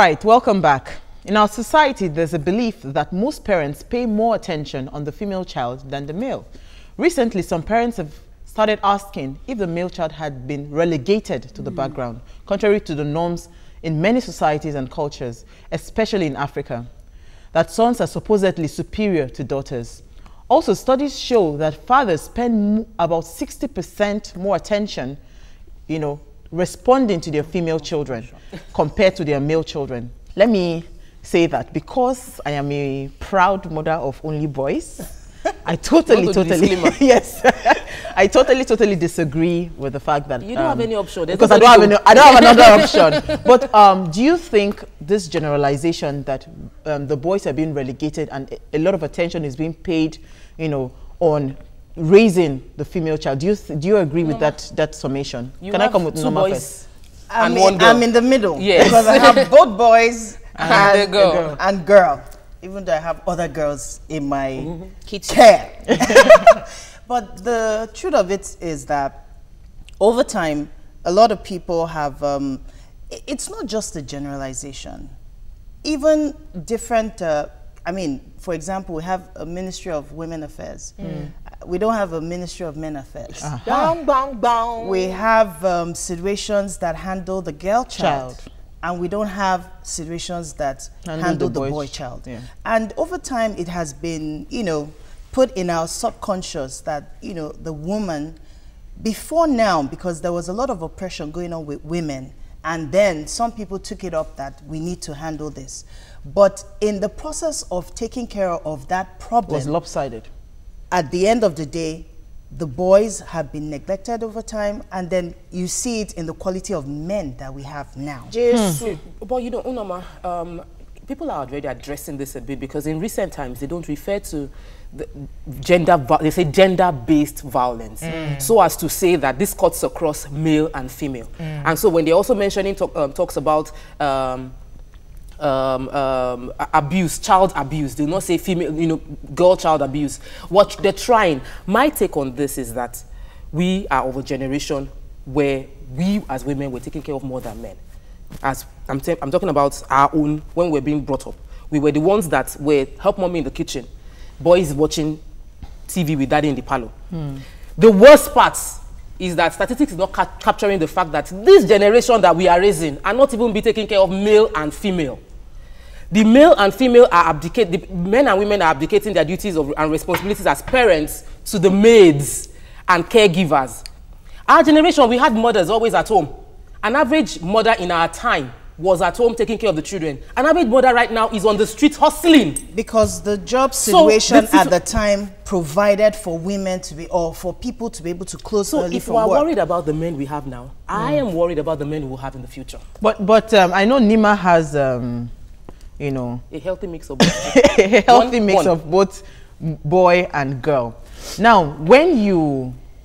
right, welcome back. In our society, there's a belief that most parents pay more attention on the female child than the male. Recently, some parents have started asking if the male child had been relegated to the background, contrary to the norms in many societies and cultures, especially in Africa, that sons are supposedly superior to daughters. Also, studies show that fathers spend about 60% more attention, responding to their female children compared to their male children. Let me say that because I am a proud mother of only boys, I totally yes, I totally disagree with the fact that you don't have any option. Because I don't have another option. But do you think this generalization that the boys are being relegated and a lot of attention is being paid, on raising the female child? Do you agree with that summation? Can I come with two boys and one girl? I'm in the middle. Yes. Because I have both boys and girl. Even though I have other girls in my care. But the truth of it is that over time, a lot of people have, it's not just a generalization. Even different, for example, we have a Ministry of Women Affairs. We don't have a Ministry of Men Affairs. Bang, bang, bang. We have situations that handle the girl child. And we don't have situations that handle the boy child. Yeah. And over time, it has been, put in our subconscious that, the woman, before now, because there was a lot of oppression going on with women, and then some people took it up that we need to handle this. But in the process of taking care of that problem, it was lopsided. At the end of the day, the boys have been neglected over time, and then you see it in the quality of men that we have now. But Unoma, people are already addressing this a bit because in recent times they don't refer to the they say gender-based violence, so as to say that this cuts across male and female. And so when they're also mentioning talks about abuse, child abuse, they do not say female, girl child abuse. What they're trying, my take on this is that we are of a generation where we as women were taken care of more than men. As I'm talking about our own, when we're being brought up, we were the ones that were help mommy in the kitchen, boys watching TV with daddy in the parlor. The worst part is that statistics is not capturing the fact that this generation that we are raising are not even be taking care of male and female. The male and female are abdicating, the men and women are abdicating their duties and responsibilities as parents to the maids and caregivers. Our generation, we had mothers always at home. An average mother in our time was at home taking care of the children. An average mother right now is on the street hustling. Because the job situation at the time provided for women to be, or for people to be able to close early from work. So if we are worried about the men we have now, I am worried about the men we will have in the future. But I know Nima has, a healthy mix of both. A healthy mix of both boy and girl. Now,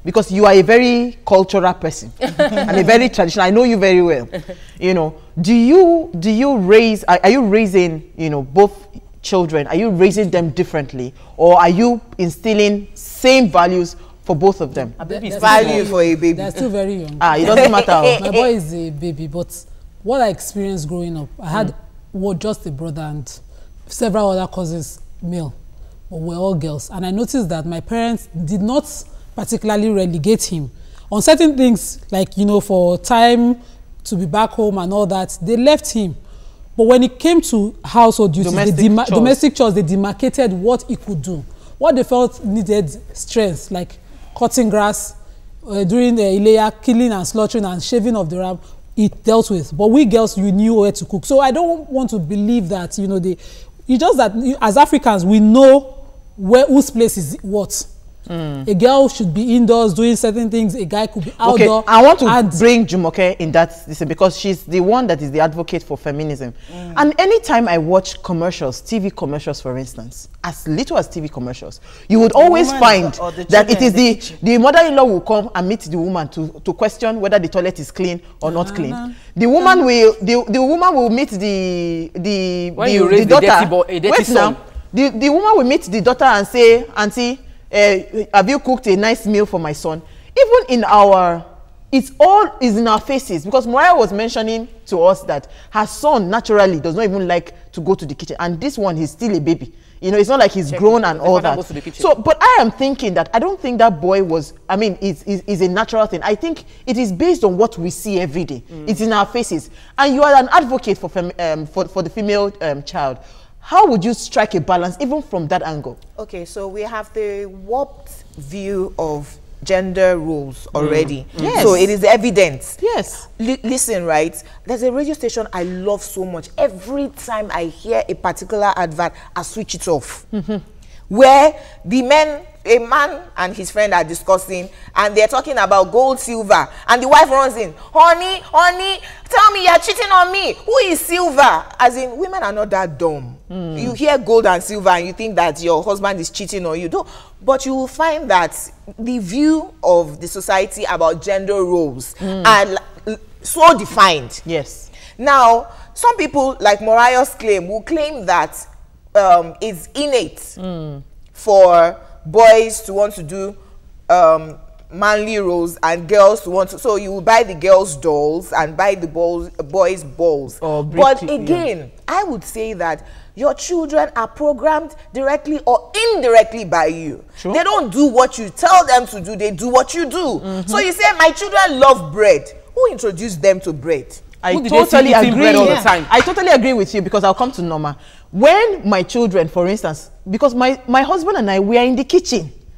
because you are a very cultural person and a very traditional, I know you very well. Do you raise? Are you raising both children? Are you raising them differently, or are you instilling same values for both of them? Value for a baby. They're still very young. It doesn't matter. My boy is a baby, but what I experienced growing up, I had just a brother and several other cousins, male, but we're all girls. And I noticed that my parents did not particularly relegate him on certain things, like, for time to be back home and all that. They left him. But when it came to household duties, domestic chores, they demarcated what he could do. What they felt needed strength, like cutting grass, during the Ileya, killing and slaughtering and shaving of the ram, it dealt with. But we girls, you knew where to cook. So I don't want to believe that, it's just that as Africans, we know whose place is what. A girl should be indoors doing certain things, a guy could be outdoor. Okay, I want to bring Jumoke in that, because she's the one that is the advocate for feminism. And anytime I watch commercials, TV commercials for instance, as little as TV commercials, you would always find that it is the mother-in-law will come and meet the woman to question whether the toilet is clean or not clean. The woman will meet the daughter. Wait now. The woman will meet the daughter and say, "Auntie, have you cooked a nice meal for my son?" Even it's all is in our faces, because Mariah was mentioning to us that her son naturally does not even like to go to the kitchen, and this one, he's still a baby. You know, it's not like he's grown and all that. So, but I am thinking that I don't think that boy was, I mean, is a natural thing. I think it is based on what we see every day. It's in our faces. And you are an advocate for the female child. How would you strike a balance even from that angle? Okay, so we have the warped view of gender roles already. Yes. So it is evident. Yes. Listen, right? There's a radio station I love so much. Every time I hear a particular advert, I switch it off. Where the a man and his friend are discussing, and they're talking about gold, silver, and the wife runs in, honey, tell me you're cheating on me. Who is silver? As in, women are not that dumb. You hear gold and silver and you think that your husband is cheating on you. But you will find that the view of the society about gender roles are so defined. Yes. Now, some people, like Mariah's claim, will claim that it's innate for boys to want to do manly roles and girls to want to. So you will buy the girls' dolls and buy the boys' balls. But again, I would say that your children are programmed directly or indirectly by you. True. They don't do what you tell them to do, they do what you do. So you say, my children love bread. Who introduced them to bread? I totally agree all the time. I totally agree with you, because I'll come to Norma. When my children, for instance, because my husband and I, we are in the kitchen.